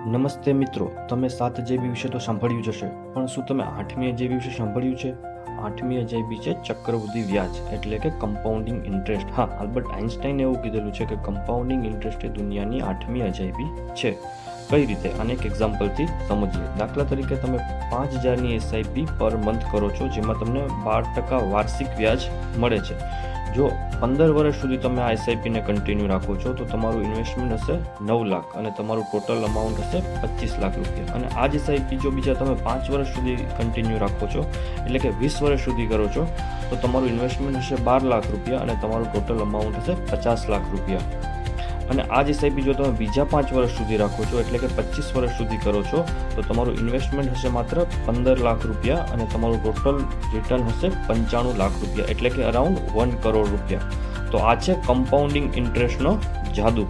નમસ્તે મિત્રો, તમે 7 અજાયબી વિશે તો સાંભળ્યું જ હશે, પણ શું તમે 8મી અજાયબી વિશે સાંભળ્યું છે? 8મી અજાયબી છે ચક્રવૃદ્ધિ વ્યાજ, એટલે કે કમ્પાઉન્ડિંગ ઇન્ટરેસ્ટ. હા, આલ્બર્ટ આઇન્સ્ટાઈને એવું કીધેલું છે કે કમ્પાઉન્ડિંગ ઇન્ટરેસ્ટ એ દુનિયાની 8મી અજાયબી છે. કઈ રીતે? આને એક એક્ઝામ્પલથી સમજીએ. દાખલા તરીકે તમે 5000ની એસઆઈપી પર મંથ કરો છો, જેમાં તમને 12% વાર્ષિક વ્યાજ મળે છે. જો 15 વર્ષ સુધી તમે આ એસઆઈપીને કન્ટિન્યુ રાખો છો તો તમારું ઇન્વેસ્ટમેન્ટ હશે 9 લાખ અને તમારું ટોટલ અમાઉન્ટ હશે 25 લાખ રૂપિયા. અને આ જ એસઆઈપી જો બીજા તમે 5 વર્ષ સુધી કન્ટિન્યુ રાખો છો, એટલે કે 20 વર્ષ સુધી કરો છો, તો તમારું ઇન્વેસ્ટમેન્ટ હશે 12 લાખ રૂપિયા અને તમારું ટોટલ અમાઉન્ટ હશે 50 લાખ રૂપિયા. અને આ જ એસઆઈપી જો તમે બીજા 5 વર્ષ સુધી રાખો છો, એટલે કે 25 વર્ષ સુધી કરો છો, તો તમારું ઇન્વેસ્ટમેન્ટ હશે માત્ર 15 લાખ રૂપિયા અને તમારું ટોટલ રિટર્ન હશે 95 લાખ રૂપિયા, એટલે કે અરાઉન્ડ 1 કરોડ રૂપિયા. તો આ છે કમ્પાઉન્ડિંગ ઇન્ટરેસ્ટનો જાદુ.